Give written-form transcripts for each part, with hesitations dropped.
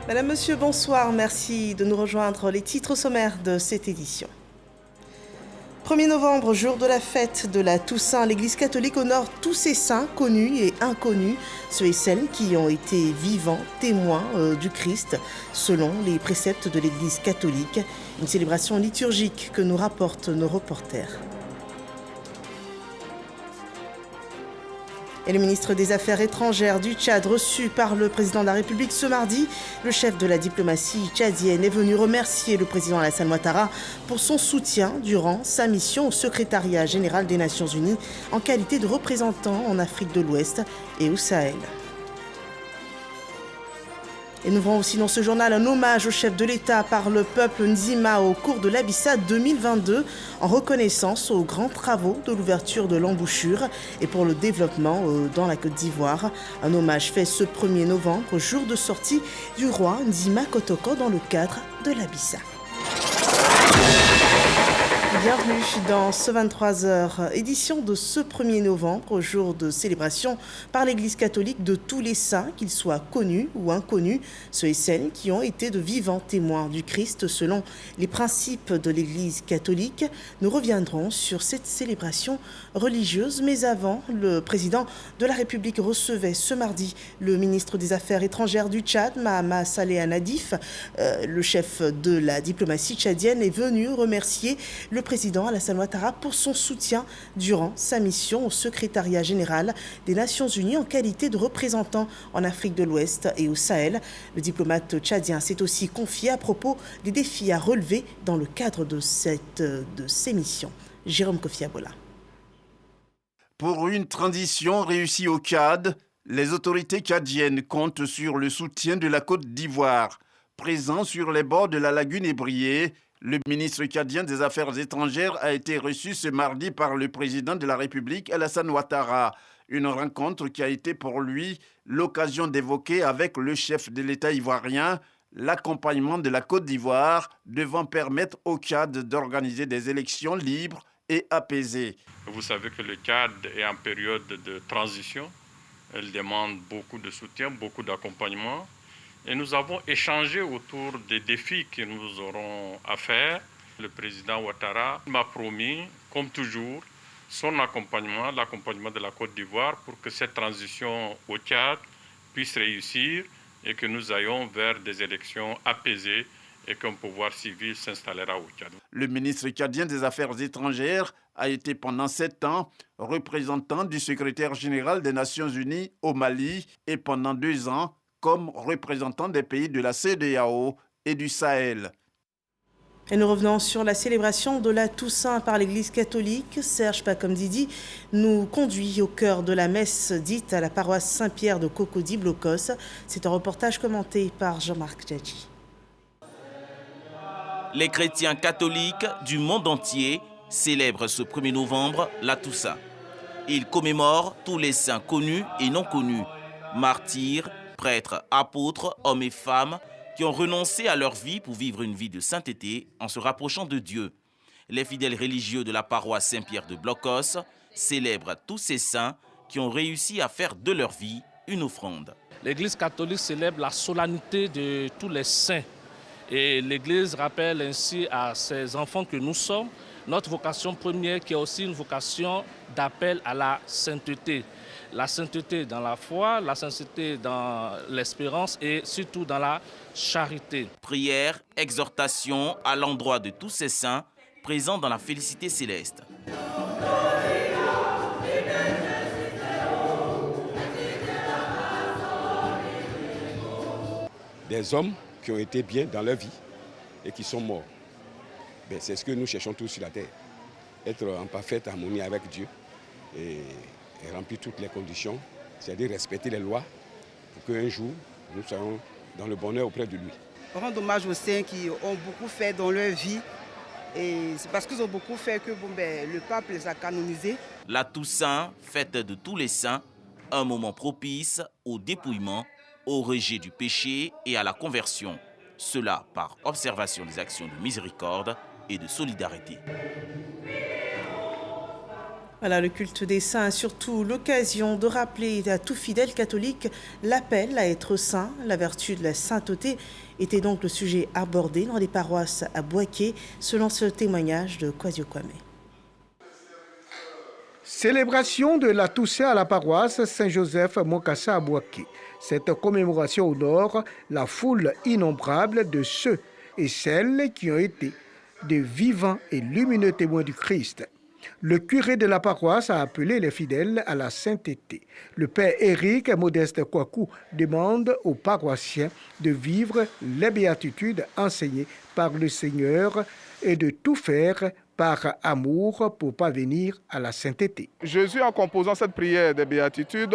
Madame, Monsieur, bonsoir. Merci de nous rejoindre. Les titres sommaires de cette édition. 1er novembre, jour de la fête de la Toussaint, l'Église catholique honore tous ses saints, connus et inconnus, ceux et celles qui ont été vivants témoins du Christ, selon les préceptes de l'Église catholique. Une célébration liturgique que nous rapportent nos reporters. Et le ministre des Affaires étrangères du Tchad, reçu par le président de la République ce mardi, le chef de la diplomatie tchadienne est venu remercier le président Alassane Ouattara pour son soutien durant sa mission au secrétariat général des Nations Unies en qualité de représentant en Afrique de l'Ouest et au Sahel. Et nous verrons aussi dans ce journal un hommage au chef de l'État par le peuple Nzima au cours de l'Abissa 2022 en reconnaissance aux grands travaux de l'ouverture de l'embouchure et pour le développement dans la Côte d'Ivoire. Un hommage fait ce 1er novembre, jour de sortie du roi Nzima Kotoko dans le cadre de l'Abissa. Bienvenue dans ce 23h, édition de ce 1er novembre, jour de célébration par l'Église catholique de tous les saints, qu'ils soient connus ou inconnus, ceux et celles qui ont été de vivants témoins du Christ selon les principes de l'Église catholique. Nous reviendrons sur cette célébration religieuse, mais avant, le président de la République recevait ce mardi le ministre des Affaires étrangères du Tchad, Mahama Saleh Nadif. Le chef de la diplomatie tchadienne est venu remercier le président Alassane Ouattara pour son soutien durant sa mission au secrétariat général des Nations Unies en qualité de représentant en Afrique de l'Ouest et au Sahel. Le diplomate tchadien s'est aussi confié à propos des défis à relever dans le cadre de ces missions. Jérôme Kofi Abola. Pour une transition réussie au Tchad, les autorités tchadiennes comptent sur le soutien de la Côte d'Ivoire. Présent sur les bords de la lagune ébriée, le ministre tchadien des Affaires étrangères a été reçu ce mardi par le président de la République, Alassane Ouattara. Une rencontre qui a été pour lui l'occasion d'évoquer avec le chef de l'État ivoirien l'accompagnement de la Côte d'Ivoire devant permettre au Tchad d'organiser des élections libres et apaisées. Vous savez que le Tchad est en période de transition. Elle demande beaucoup de soutien, beaucoup d'accompagnement. Et nous avons échangé autour des défis que nous aurons à faire. Le président Ouattara m'a promis, comme toujours, son accompagnement, l'accompagnement de la Côte d'Ivoire pour que cette transition au Tchad puisse réussir et que nous ayons vers des élections apaisées et qu'un pouvoir civil s'installera au Tchad. Le ministre tchadien des Affaires étrangères a été pendant 7 ans représentant du secrétaire général des Nations Unies au Mali et pendant 2 ans comme représentant des pays de la CEDEAO et du Sahel. Et nous revenons sur la célébration de la Toussaint par l'Église catholique. Serge Pakomdidi nous conduit au cœur de la messe dite à la paroisse Saint-Pierre de Cocody-Blocos. C'est un reportage commenté par Jean-Marc Djadji. Les chrétiens catholiques du monde entier célèbrent ce 1er novembre la Toussaint. Ils commémorent tous les saints connus et non connus, martyrs, prêtres, apôtres, hommes et femmes qui ont renoncé à leur vie pour vivre une vie de sainteté en se rapprochant de Dieu. Les fidèles religieux de la paroisse Saint-Pierre de Blocos célèbrent tous ces saints qui ont réussi à faire de leur vie une offrande. L'Église catholique célèbre la solennité de tous les saints. Et l'Église rappelle ainsi à ses enfants que nous sommes notre vocation première qui est aussi une vocation d'appel à la sainteté. La sainteté dans la foi, la sainteté dans l'espérance et surtout dans la charité. Prière, exhortation à l'endroit de tous ces saints présents dans la félicité céleste. Des hommes qui ont été bien dans leur vie et qui sont morts. C'est ce que nous cherchons tous sur la terre. Être en parfaite harmonie avec Dieu et remplir toutes les conditions, c'est-à-dire respecter les lois pour qu'un jour, nous soyons dans le bonheur auprès de lui. On rend hommage aux saints qui ont beaucoup fait dans leur vie. Et c'est parce qu'ils ont beaucoup fait que le pape les a canonisés. La Toussaint, fête de tous les saints, un moment propice au dépouillement, au rejet du péché et à la conversion. Cela par observation des actions de miséricorde et de solidarité. Voilà, le culte des saints, surtout l'occasion de rappeler à tout fidèle catholique l'appel à être saint. La vertu de la sainteté était donc le sujet abordé dans les paroisses à Bouaké, selon ce témoignage de Kwasio Kwame. Célébration de la Toussaint à la paroisse Saint-Joseph Monkassa à Bouaké. Cette commémoration honore la foule innombrable de ceux et celles qui ont été de vivants et lumineux témoins du Christ. Le curé de la paroisse a appelé les fidèles à la sainteté. Le père Éric Modeste Kwaku demande aux paroissiens de vivre les béatitudes enseignées par le Seigneur et de tout faire par amour pour parvenir à la sainteté. Jésus, en composant cette prière des béatitudes,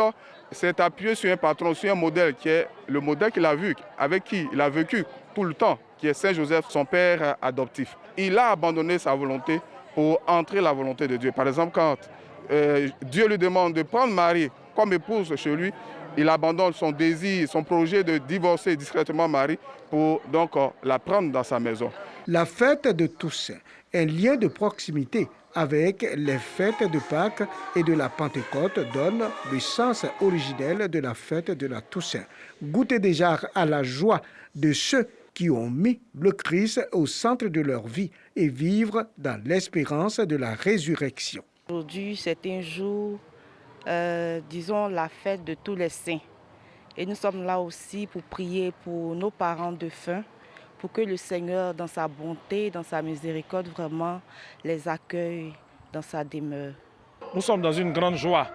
s'est appuyé sur un patron, sur un modèle qui est le modèle qu'il a vu, avec qui il a vécu tout le temps, qui est Saint Joseph, son père adoptif. Il a abandonné sa volonté pour entrer la volonté de Dieu. Par exemple, quand Dieu lui demande de prendre Marie comme épouse chez lui, il abandonne son désir, son projet de divorcer discrètement Marie pour donc la prendre dans sa maison. La fête de Toussaint, un lien de proximité avec les fêtes de Pâques et de la Pentecôte, donne le sens originel de la fête de la Toussaint. Goûter déjà à la joie de ceux qui ont mis le Christ au centre de leur vie et vivre dans l'espérance de la résurrection. Aujourd'hui, c'est un jour, disons, la fête de tous les saints. Et nous sommes là aussi pour prier pour nos parents défunts, pour que le Seigneur, dans sa bonté, dans sa miséricorde, vraiment les accueille dans sa demeure. Nous sommes dans une grande joie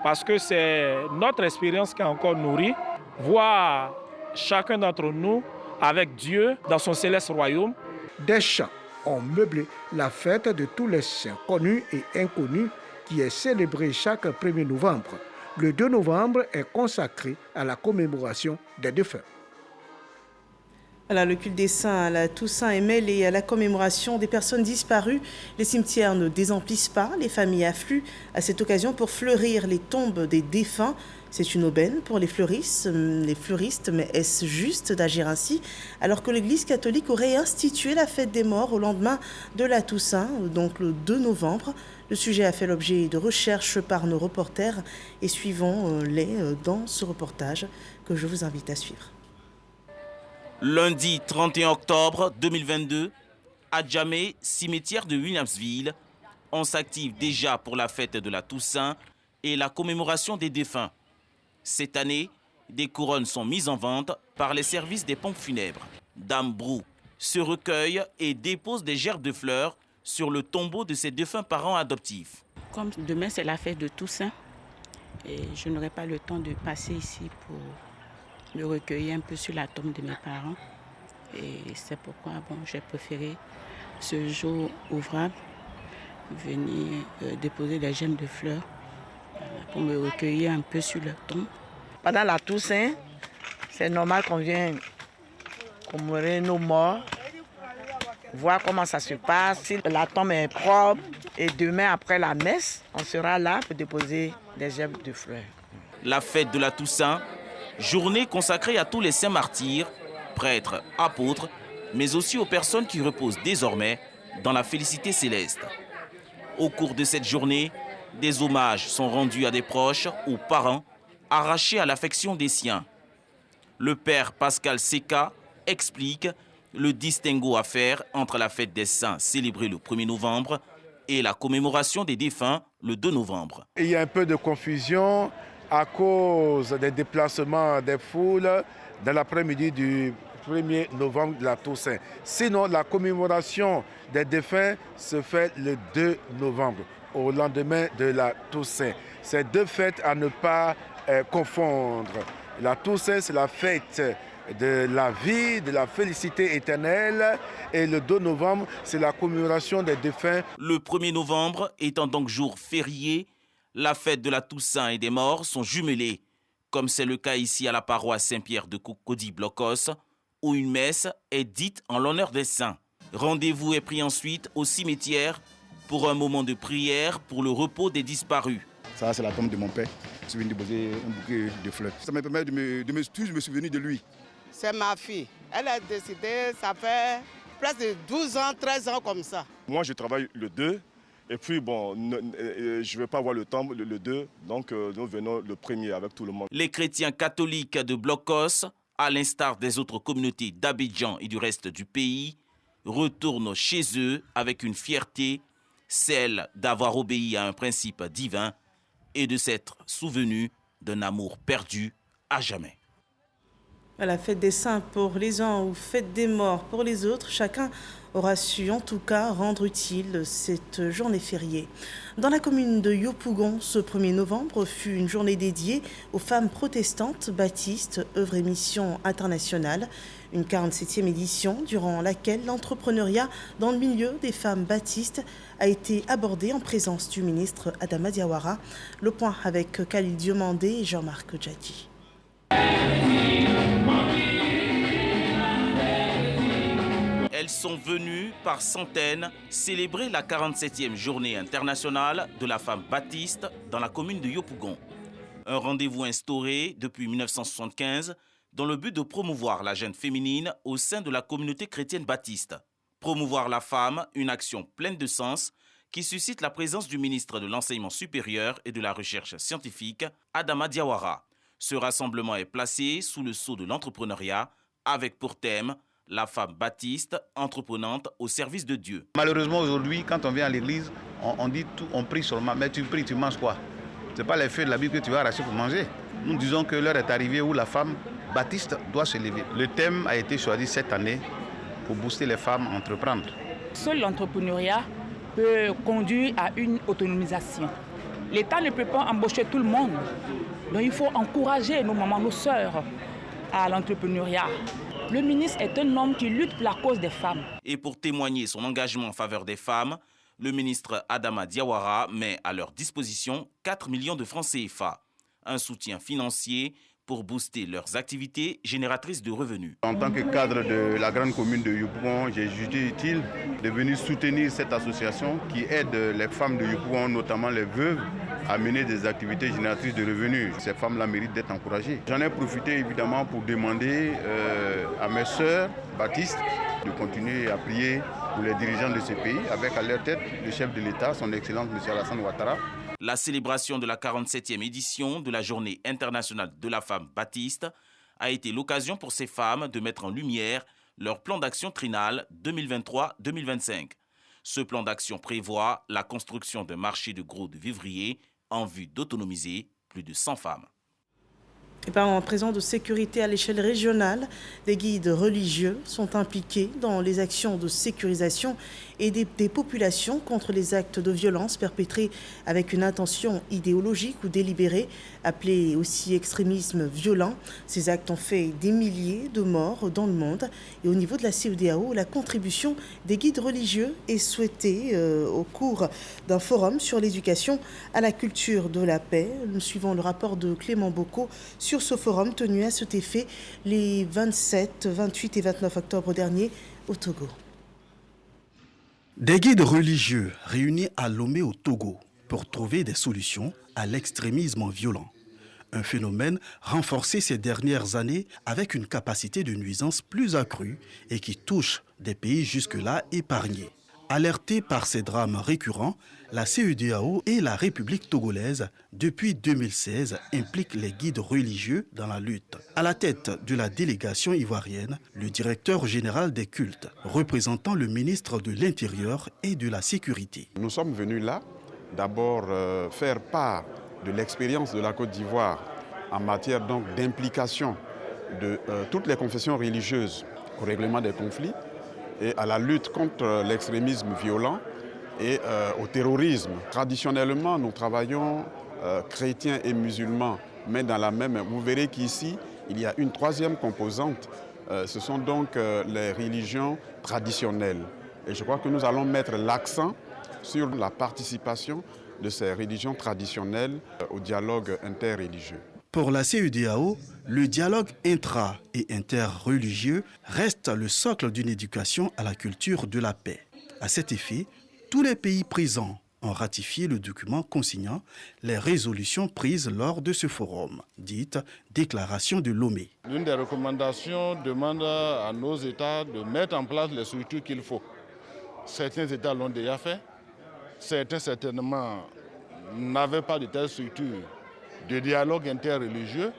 parce que c'est notre expérience qui est encore nourrie. Voir chacun d'entre nous avec Dieu dans son céleste royaume. Des chants ont meublé la fête de tous les saints, connus et inconnus, qui est célébrée chaque 1er novembre. Le 2 novembre est consacré à la commémoration des défunts. Voilà, le culte des saints à la Toussaint est mêlé à la commémoration des personnes disparues. Les cimetières ne désemplissent pas, les familles affluent à cette occasion pour fleurir les tombes des défunts. C'est une aubaine pour les fleuristes, mais est-ce juste d'agir ainsi alors que l'Église catholique aurait institué la fête des morts au lendemain de la Toussaint, donc le 2 novembre. Le sujet a fait l'objet de recherches par nos reporters et suivons-les dans ce reportage que je vous invite à suivre. Lundi 31 octobre 2022, à Djamé, cimetière de Williamsville, on s'active déjà pour la fête de la Toussaint et la commémoration des défunts. Cette année, des couronnes sont mises en vente par les services des pompes funèbres. Dame Brou se recueille et dépose des gerbes de fleurs sur le tombeau de ses défunts parents adoptifs. Comme demain c'est la fête de Toussaint, et je n'aurai pas le temps de passer ici pour me recueillir un peu sur la tombe de mes parents. Et c'est pourquoi j'ai préféré ce jour ouvrable venir déposer des gemmes de fleurs pour me recueillir un peu sur leur tombe. Pendant la Toussaint, c'est normal qu'on vienne commémorer nos morts, voir comment ça se passe, si la tombe est propre. Et demain, après la messe, on sera là pour déposer des gemmes de fleurs. La fête de la Toussaint, journée consacrée à tous les saints martyrs, prêtres, apôtres, mais aussi aux personnes qui reposent désormais dans la félicité céleste. Au cours de cette journée, des hommages sont rendus à des proches ou parents arrachés à l'affection des siens. Le père Pascal Seka explique le distinguo à faire entre la fête des saints célébrée le 1er novembre et la commémoration des défunts le 2 novembre. Il y a un peu de confusion à cause des déplacements des foules dans l'après-midi du 1er novembre de la Toussaint. Sinon, la commémoration des défunts se fait le 2 novembre, au lendemain de la Toussaint. Ces deux fêtes à ne pas confondre. La Toussaint, c'est la fête de la vie, de la félicité éternelle. Et le 2 novembre, c'est la commémoration des défunts. Le 1er novembre étant donc jour férié, la fête de la Toussaint et des morts sont jumelées, comme c'est le cas ici à la paroisse Saint-Pierre de Cocody-Blocos, où une messe est dite en l'honneur des saints. Rendez-vous est pris ensuite au cimetière pour un moment de prière pour le repos des disparus. Ça, c'est la tombe de mon père. Je suis venu déposer un bouquet de fleurs. Ça me permet de me souvenir de lui. C'est ma fille. Elle est décédée, ça fait presque 12 ans, 13 ans comme ça. Moi, je travaille le 2 Et puis bon, je ne vais pas avoir le temps, le 2, donc nous venons le 1er avec tout le monde. Les chrétiens catholiques de Blocos, à l'instar des autres communautés d'Abidjan et du reste du pays, retournent chez eux avec une fierté, celle d'avoir obéi à un principe divin et de s'être souvenu d'un amour perdu à jamais. La fête des saints pour les uns ou fête des morts pour les autres, chacun aura su en tout cas rendre utile cette journée fériée. Dans la commune de Yopougon, ce 1er novembre fut une journée dédiée aux femmes protestantes baptistes, œuvre et mission internationale. Une 47e édition durant laquelle l'entrepreneuriat dans le milieu des femmes baptistes a été abordé en présence du ministre Adama Diawara. Le point avec Khalil Diomandé et Jean-Marc Djadji. Elles sont venues par centaines célébrer la 47e journée internationale de la femme baptiste dans la commune de Yopougon. Un rendez-vous instauré depuis 1975 dans le but de promouvoir la jeune féminine au sein de la communauté chrétienne baptiste. Promouvoir la femme, une action pleine de sens qui suscite la présence du ministre de l'Enseignement supérieur et de la Recherche scientifique, Adama Diawara. Ce rassemblement est placé sous le sceau de l'entrepreneuriat avec pour thème la femme baptiste entreprenante au service de Dieu. Malheureusement aujourd'hui, quand on vient à l'église, on dit tout, on prie seulement, mais tu pries, tu manges quoi? Ce n'est pas les feuilles de la Bible que tu vas arracher pour manger. Nous disons que l'heure est arrivée où la femme baptiste doit se lever. Le thème a été choisi cette année pour booster les femmes à entreprendre. Seul l'entrepreneuriat peut conduire à une autonomisation. L'État ne peut pas embaucher tout le monde. Donc il faut encourager nos mamans, nos sœurs à l'entrepreneuriat. Le ministre est un homme qui lutte pour la cause des femmes. Et pour témoigner son engagement en faveur des femmes, le ministre Adama Diawara met à leur disposition 4 millions de francs CFA, un soutien financier pour booster leurs activités génératrices de revenus. En tant que cadre de la grande commune de Yopougon, j'ai jugé utile de venir soutenir cette association qui aide les femmes de Yopougon, notamment les veuves, à mener des activités génératrices de revenus. Ces femmes-là méritent d'être encouragées. J'en ai profité évidemment pour demander à mes sœurs baptistes de continuer à prier pour les dirigeants de ce pays, avec à leur tête le chef de l'État, son Excellence M. Alassane Ouattara. La célébration de la 47e édition de la Journée internationale de la femme baptiste a été l'occasion pour ces femmes de mettre en lumière leur plan d'action trinal 2023-2025. Ce plan d'action prévoit la construction d'un marché de gros de vivriers en vue d'autonomiser plus de 100 femmes. Et en présence de sécurité à l'échelle régionale, des guides religieux sont impliqués dans les actions de sécurisation et des populations contre les actes de violence perpétrés avec une intention idéologique ou délibérée, appelée aussi extrémisme violent. Ces actes ont fait des milliers de morts dans le monde. Et au niveau de la CEDEAO, la contribution des guides religieux est souhaitée au cours d'un forum sur l'éducation à la culture de la paix. Nous suivons le rapport de Clément Bocco sur ce forum tenu à cet effet les 27, 28 et 29 octobre dernier au Togo. Des guides religieux réunis à Lomé au Togo pour trouver des solutions à l'extrémisme violent. Un phénomène renforcé ces dernières années avec une capacité de nuisance plus accrue et qui touche des pays jusque-là épargnés. Alertés par ces drames récurrents, la CEDEAO et la République togolaise, depuis 2016, impliquent les guides religieux dans la lutte. À la tête de la délégation ivoirienne, le directeur général des cultes, représentant le ministre de l'Intérieur et de la Sécurité. Nous sommes venus là, d'abord faire part de l'expérience de la Côte d'Ivoire en matière d'implication de toutes les confessions religieuses au règlement des conflits, et à la lutte contre l'extrémisme violent et au terrorisme. Traditionnellement, nous travaillons chrétiens et musulmans, mais dans la même. Vous verrez qu'ici, il y a une troisième composante. Ce sont donc les religions traditionnelles. Et je crois que nous allons mettre l'accent sur la participation de ces religions traditionnelles au dialogue interreligieux. Pour la CEDEAO, le dialogue intra- et interreligieux reste le socle d'une éducation à la culture de la paix. À cet effet, tous les pays présents ont ratifié le document consignant les résolutions prises lors de ce forum, dite Déclaration de Lomé. L'une des recommandations demande à nos États de mettre en place les structures qu'il faut. Certains États l'ont déjà fait, Certains, certainement, n'avaient pas de telle structure de dialogue interreligieux.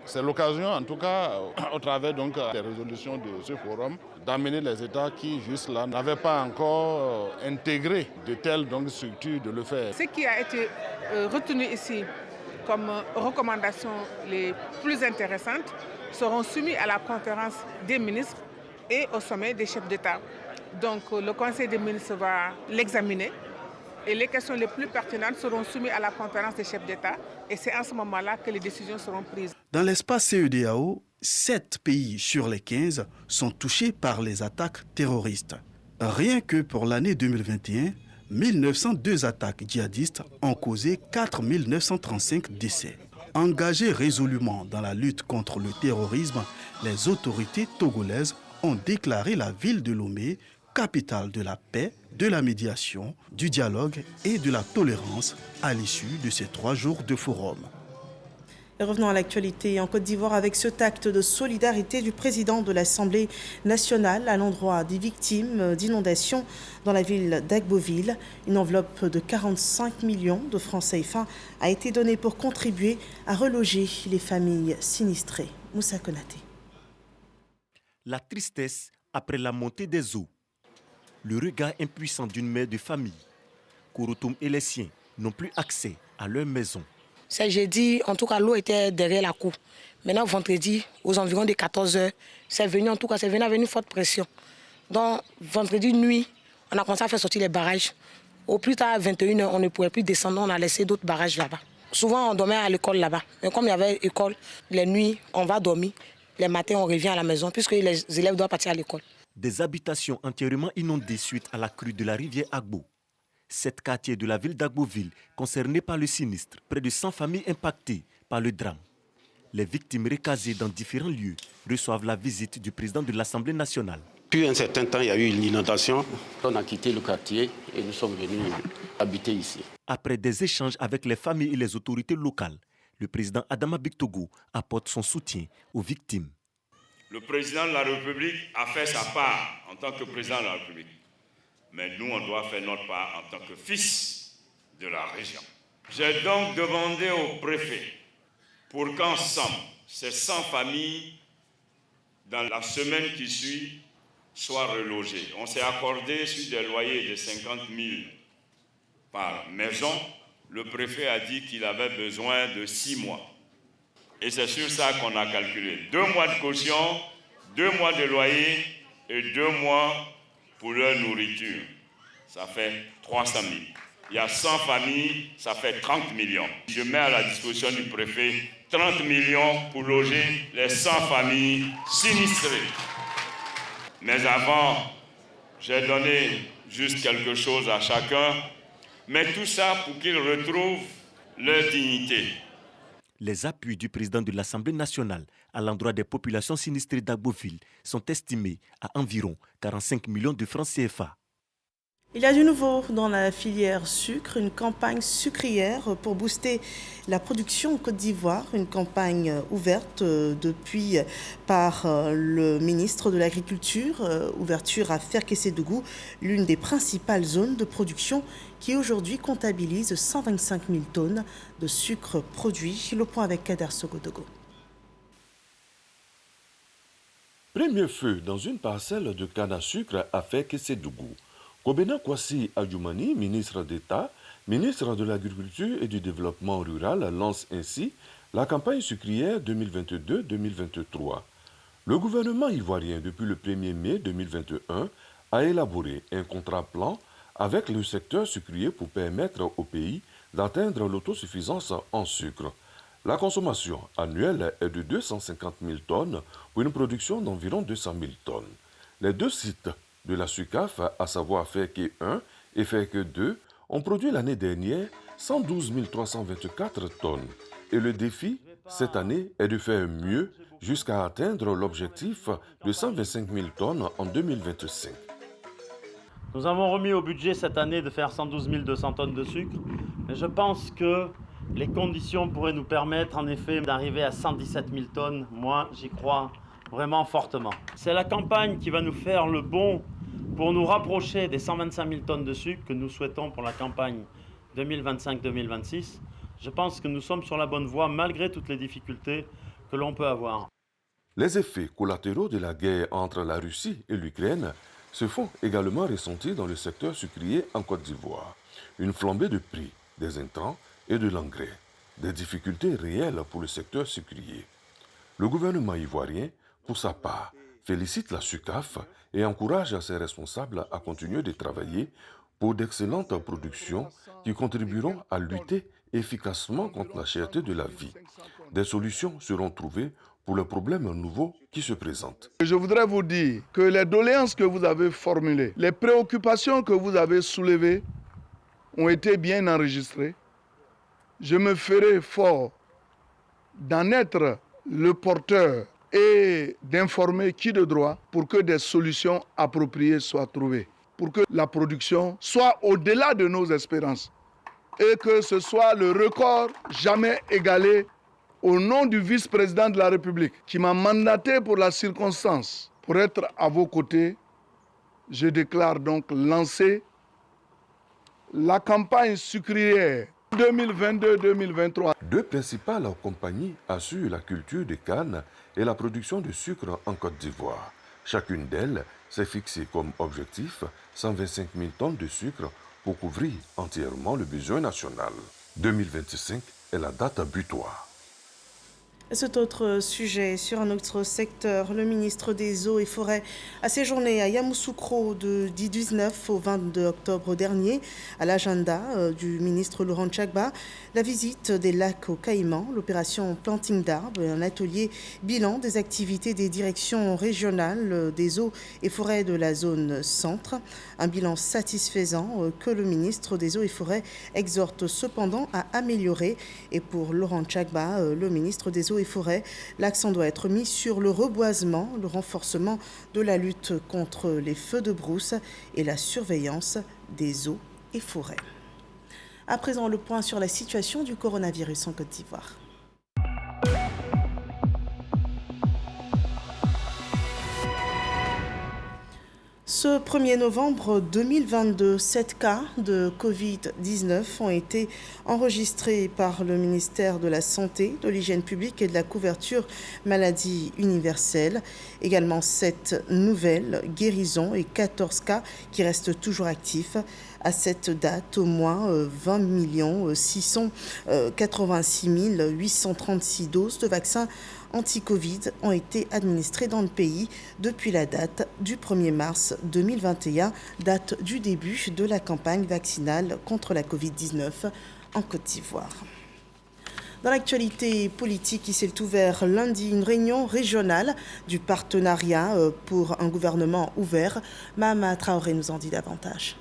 C'est l'occasion, en tout cas, au travers donc, des résolutions de ce forum, d'amener les États qui, jusque-là, n'avaient pas encore intégré de telles donc, structures de le faire. Ce qui a été retenu ici comme recommandations les plus intéressantes seront soumis à la conférence des ministres et au sommet des chefs d'État. Donc le Conseil des ministres va l'examiner et les questions les plus pertinentes seront soumises à la conférence des chefs d'État et c'est à ce moment-là que les décisions seront prises. Dans l'espace CEDEAO, 7 pays sur les 15 sont touchés par les attaques terroristes. Rien que pour l'année 2021, 1902 attaques djihadistes ont causé 4 935 décès. Engagées résolument dans la lutte contre le terrorisme, les autorités togolaises ont déclaré la ville de Lomé capitale de la paix, de la médiation, du dialogue et de la tolérance à l'issue de ces 3 jours de forum. Et revenons à l'actualité en Côte d'Ivoire avec ce acte de solidarité du président de l'Assemblée nationale à l'endroit des victimes d'inondations dans la ville d'Agboville. Une enveloppe de 45 millions de francs CFA a été donnée pour contribuer à reloger les familles sinistrées. Moussa Konaté. La tristesse après la montée des eaux. Le regard impuissant d'une mère de famille. Kouroutoum et les siens n'ont plus accès à leur maison. C'est jeudi, en tout cas, l'eau était derrière la cour. Maintenant, vendredi, aux environs de 14 h, c'est venu, en tout cas, avec une forte pression. Donc, vendredi nuit, on a commencé à faire sortir les barrages. Au plus tard, à 21 h, on ne pouvait plus descendre, on a laissé d'autres barrages là-bas. Souvent, on dormait à l'école là-bas. Mais comme il y avait école, les nuits, on va dormir. Les matins, on revient à la maison, puisque les élèves doivent partir à l'école. Des habitations entièrement inondées suite à la crue de la rivière Agbo. 7 quartiers de la ville d'Agboville concernés par le sinistre, près de 100 familles impactées par le drame. Les victimes recasées dans différents lieux reçoivent la visite du président de l'Assemblée nationale. Depuis un certain temps, il y a eu une inondation. On a quitté le quartier et nous sommes venus habiter ici. Après des échanges avec les familles et les autorités locales, le président Adama Bictogo apporte son soutien aux victimes. Le président de la République a fait sa part en tant que président de la République. Mais nous, on doit faire notre part en tant que fils de la région. J'ai donc demandé au préfet pour qu'ensemble, ces 100 familles, dans la semaine qui suit, soient relogées. On s'est accordé sur des loyers de 50 000 par maison. Le préfet a dit qu'il avait besoin de 6 mois. Et c'est sur ça qu'on a calculé. 2 mois de caution, 2 mois de loyer et 2 mois pour leur nourriture. Ça fait 300 000. Il y a 100 familles, ça fait 30 millions. Je mets à la disposition du préfet 30 millions pour loger les 100 familles sinistrées. Mais avant, j'ai donné juste quelque chose à chacun, mais tout ça pour qu'ils retrouvent leur dignité. Les appuis du président de l'Assemblée nationale à l'endroit des populations sinistrées d'Agboville sont estimés à environ 45 millions de francs CFA. Il y a du nouveau dans la filière sucre, une campagne sucrière pour booster la production en Côte d'Ivoire, une campagne ouverte depuis par le ministre de l'Agriculture, ouverture à Ferkessédougou, l'une des principales zones de production qui aujourd'hui comptabilise 125 000 tonnes de sucre produit. Le point avec Kader Sogodogo. Premier feu dans une parcelle de canne à sucre à Ferkessédougou. Kobena Kwasi Adjoumani, ministre d'État, ministre de l'Agriculture et du Développement rural, lance ainsi la campagne sucrière 2022-2023. Le gouvernement ivoirien, depuis le 1er mai 2021, a élaboré un contrat-plan avec le secteur sucrier pour permettre au pays d'atteindre l'autosuffisance en sucre. La consommation annuelle est de 250 000 tonnes pour une production d'environ 200 000 tonnes. Les 2 sites de la SUCAF, à savoir Ferke 1 et Ferke 2, ont produit l'année dernière 112 324 tonnes. Et le défi, cette année, est de faire mieux jusqu'à atteindre l'objectif de 125 000 tonnes en 2025. Nous avons remis au budget cette année de faire 112 200 tonnes de sucre. Mais je pense que les conditions pourraient nous permettre en effet d'arriver à 117 000 tonnes. Moi, j'y crois vraiment fortement. C'est la campagne qui va nous faire le bond pour nous rapprocher des 125 000 tonnes de sucre que nous souhaitons pour la campagne 2025-2026. Je pense que nous sommes sur la bonne voie malgré toutes les difficultés que l'on peut avoir. Les effets collatéraux de la guerre entre la Russie et l'Ukraine se font également ressentir dans le secteur sucrier en Côte d'Ivoire. Une flambée de prix des intrants et de l'engrais, des difficultés réelles pour le secteur sucrier. Le gouvernement ivoirien, pour sa part, félicite la SUCAF et encourage ses responsables à continuer de travailler pour d'excellentes productions qui contribueront à lutter efficacement contre la cherté de la vie. Des solutions seront trouvées pour les problèmes nouveaux qui se présentent. Je voudrais vous dire que les doléances que vous avez formulées, les préoccupations que vous avez soulevées ont été bien enregistrées. Je me ferai fort d'en être le porteur et d'informer qui de droit pour que des solutions appropriées soient trouvées, pour que la production soit au-delà de nos espérances et que ce soit le record jamais égalé. Au nom du vice-président de la République qui m'a mandaté pour la circonstance, pour être à vos côtés, je déclare donc lancer la campagne sucrière 2022-2023. Deux principales compagnies assurent la culture de canne et la production de sucre en Côte d'Ivoire. Chacune d'elles s'est fixée comme objectif 125 000 tonnes de sucre pour couvrir entièrement le besoin national. 2025 est la date butoir. Cet autre sujet, sur un autre secteur, le ministre des Eaux et Forêts a séjourné à Yamoussoukro du 19 au 22 octobre dernier. À l'agenda du ministre Laurent Tchagba, la visite des lacs au Caïman, l'opération planting d'arbres, un atelier bilan des activités des directions régionales des eaux et forêts de la zone centre. Un bilan satisfaisant que le ministre des Eaux et Forêts exhorte cependant à améliorer. Et pour Laurent Tchagba, le ministre des Eaux et Forêts, l'accent doit être mis sur le reboisement, le renforcement de la lutte contre les feux de brousse et la surveillance des eaux et forêts. À présent, le point sur la situation du coronavirus en Côte d'Ivoire. Ce 1er novembre 2022, 7 cas de Covid-19 ont été enregistrés par le ministère de la Santé, de l'Hygiène publique et de la couverture maladie universelle. Également 7 nouvelles guérisons et 14 cas qui restent toujours actifs. À cette date, au moins 20 686 836 doses de vaccins anti-Covid ont été administrées dans le pays depuis la date du 1er mars 2021, date du début de la campagne vaccinale contre la Covid-19 en Côte d'Ivoire. Dans l'actualité politique, il s'est ouvert lundi une réunion régionale du partenariat pour un gouvernement ouvert. Mahama Traoré nous en dit davantage.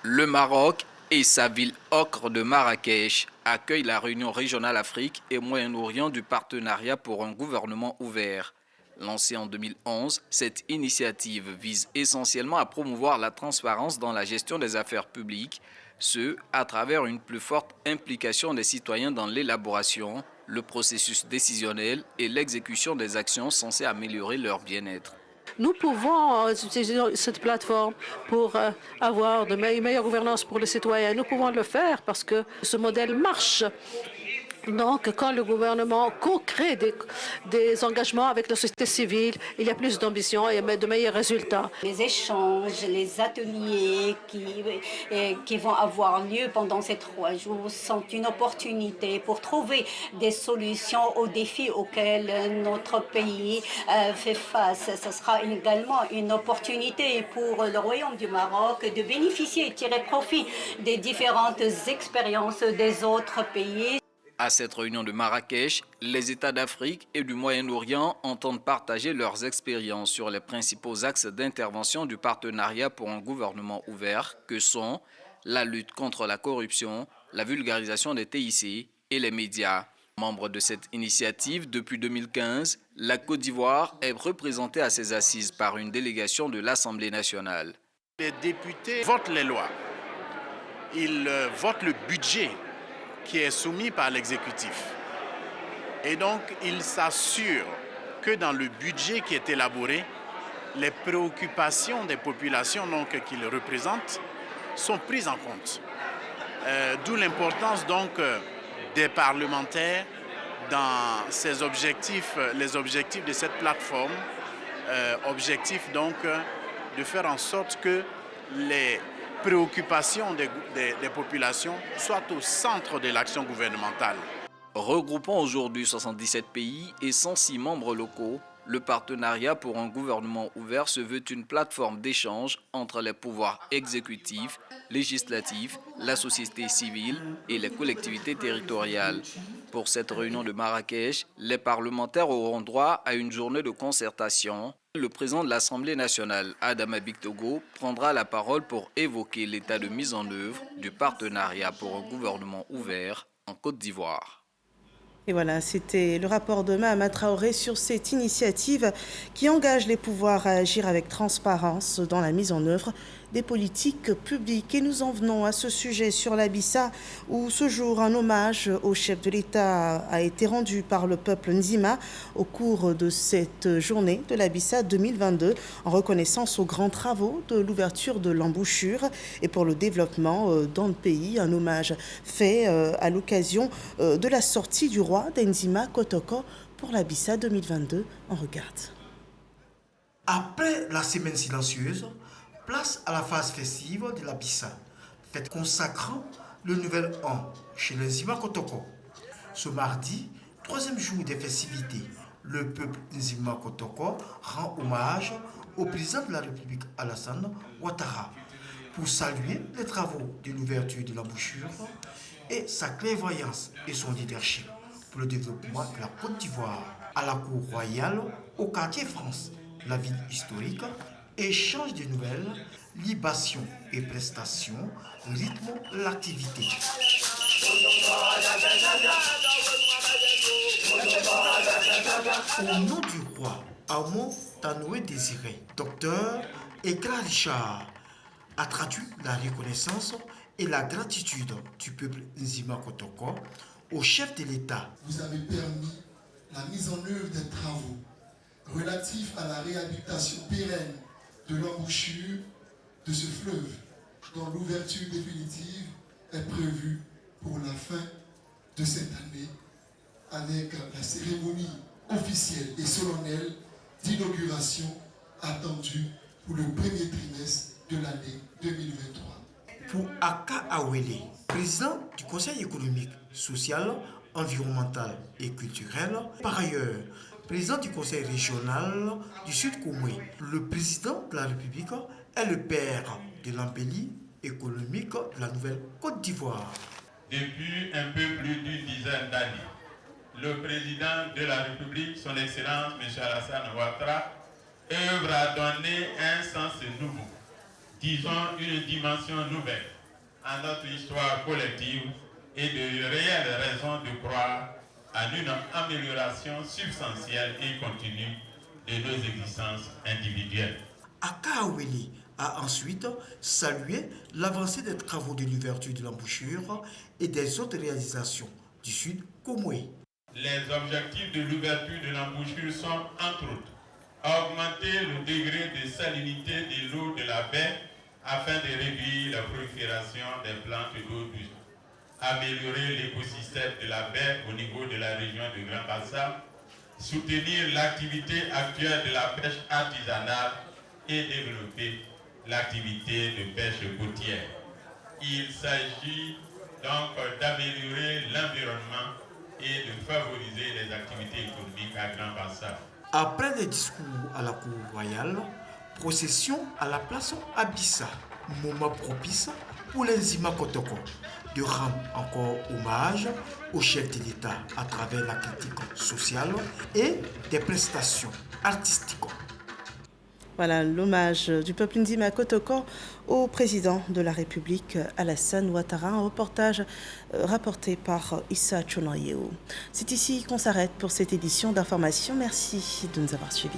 Le Maroc et sa ville ocre de Marrakech accueillent la réunion régionale Afrique et Moyen-Orient du partenariat pour un gouvernement ouvert. Lancée en 2011, cette initiative vise essentiellement à promouvoir la transparence dans la gestion des affaires publiques, ce à travers une plus forte implication des citoyens dans l'élaboration, le processus décisionnel et l'exécution des actions censées améliorer leur bien-être. Nous pouvons utiliser cette plateforme pour avoir de meilleure gouvernance pour les citoyens. Nous pouvons le faire parce que ce modèle marche. Donc, quand le gouvernement co-crée des engagements avec la société civile, il y a plus d'ambition et de meilleurs résultats. Les échanges, les ateliers qui vont avoir lieu pendant ces 3 jours sont une opportunité pour trouver des solutions aux défis auxquels notre pays fait face. Ce sera également une opportunité pour le Royaume du Maroc de bénéficier et tirer profit des différentes expériences des autres pays. À cette réunion de Marrakech, les États d'Afrique et du Moyen-Orient entendent partager leurs expériences sur les principaux axes d'intervention du partenariat pour un gouvernement ouvert que sont la lutte contre la corruption, la vulgarisation des TIC et les médias. Membre de cette initiative depuis 2015, la Côte d'Ivoire est représentée à ces assises par une délégation de l'Assemblée nationale. Les députés votent les lois, ils votent le budget qui est soumis par l'exécutif. Et donc, ils s'assurent que dans le budget qui est élaboré, les préoccupations des populations qu'il représente sont prises en compte. D'où l'importance donc des parlementaires dans ces objectifs, les objectifs de cette plateforme, objectif donc de faire en sorte que les préoccupations des populations soient au centre de l'action gouvernementale. Regroupant aujourd'hui 77 pays et 106 membres locaux, le partenariat pour un gouvernement ouvert se veut une plateforme d'échange entre les pouvoirs exécutifs, législatifs, la société civile et les collectivités territoriales. Pour cette réunion de Marrakech, les parlementaires auront droit à une journée de concertation. Le président de l'Assemblée nationale, Adama Bictogo, prendra la parole pour évoquer l'état de mise en œuvre du partenariat pour un gouvernement ouvert en Côte d'Ivoire. Et voilà, c'était le rapport de Mahama Traoré sur cette initiative qui engage les pouvoirs à agir avec transparence dans la mise en œuvre des politiques publiques. Et nous en venons à ce sujet sur l'Abissa, où ce jour, un hommage au chef de l'État a été rendu par le peuple Nzima au cours de cette journée de l'Abissa 2022, en reconnaissance aux grands travaux de l'ouverture de l'embouchure et pour le développement dans le pays. Un hommage fait à l'occasion de la sortie du roi d'Nzima Kotoko pour l'Abissa 2022. On regarde. Après la semaine silencieuse, place à la phase festive de l'Abissa, fête consacrant le nouvel an chez les Nzima Kotoko. Ce mardi, troisième jour des festivités, le peuple Nzima Kotoko rend hommage au président de la République Alassane Ouattara pour saluer les travaux de l'ouverture de l'embouchure et sa clairvoyance et son leadership pour le développement de la Côte d'Ivoire. À la cour royale, au quartier France, la ville historique, échange de nouvelles, libations et prestations rythment l'activité. Au nom du roi, Amon Tanoué Désiré, docteur Ekra Richard a traduit la reconnaissance et la gratitude du peuple Nzima Kotoko au chef de l'État. Vous avez permis la mise en œuvre des travaux relatifs à la réhabilitation pérenne de l'embouchure de ce fleuve, dont l'ouverture définitive est prévue pour la fin de cette année, avec la cérémonie officielle et solennelle d'inauguration attendue pour le premier trimestre de l'année 2023. Pour Aka Awele, président du Conseil économique, social, environnemental et culturel, par ailleurs, président du Conseil régional du Sud Komwe, le président de la République est le père de l'embellie économique de la nouvelle Côte d'Ivoire. Depuis un peu plus d'une dizaine d'années, le président de la République, son Excellence M. Alassane Ouattara, œuvre à donner un sens nouveau, disons une dimension nouvelle à notre histoire collective et de réelles raisons de croire à une amélioration substantielle et continue de nos existences individuelles. Aka Awele a ensuite salué l'avancée des travaux de l'ouverture de l'embouchure et des autres réalisations du Sud Komwe. Les objectifs de l'ouverture de l'embouchure sont, entre autres, augmenter le degré de salinité de l'eau de la baie afin de réduire la prolifération des plantes d'eau douce, améliorer l'écosystème de la baie au niveau de la région de Grand Bassam, soutenir l'activité actuelle de la pêche artisanale et développer l'activité de pêche côtière. Il s'agit donc d'améliorer l'environnement et de favoriser les activités économiques à Grand Bassam. Après les discours à la cour royale, procession à la place Abissa, moment propice pour les Nzima Kotoko de rendre encore hommage au chef de l'État à travers la critique sociale et des prestations artistiques. Voilà l'hommage du peuple Nzima Kotoko au président de la République Alassane Ouattara, un reportage rapporté par Issa Chonayeo. C'est ici qu'on s'arrête pour cette édition d'information. Merci de nous avoir suivis.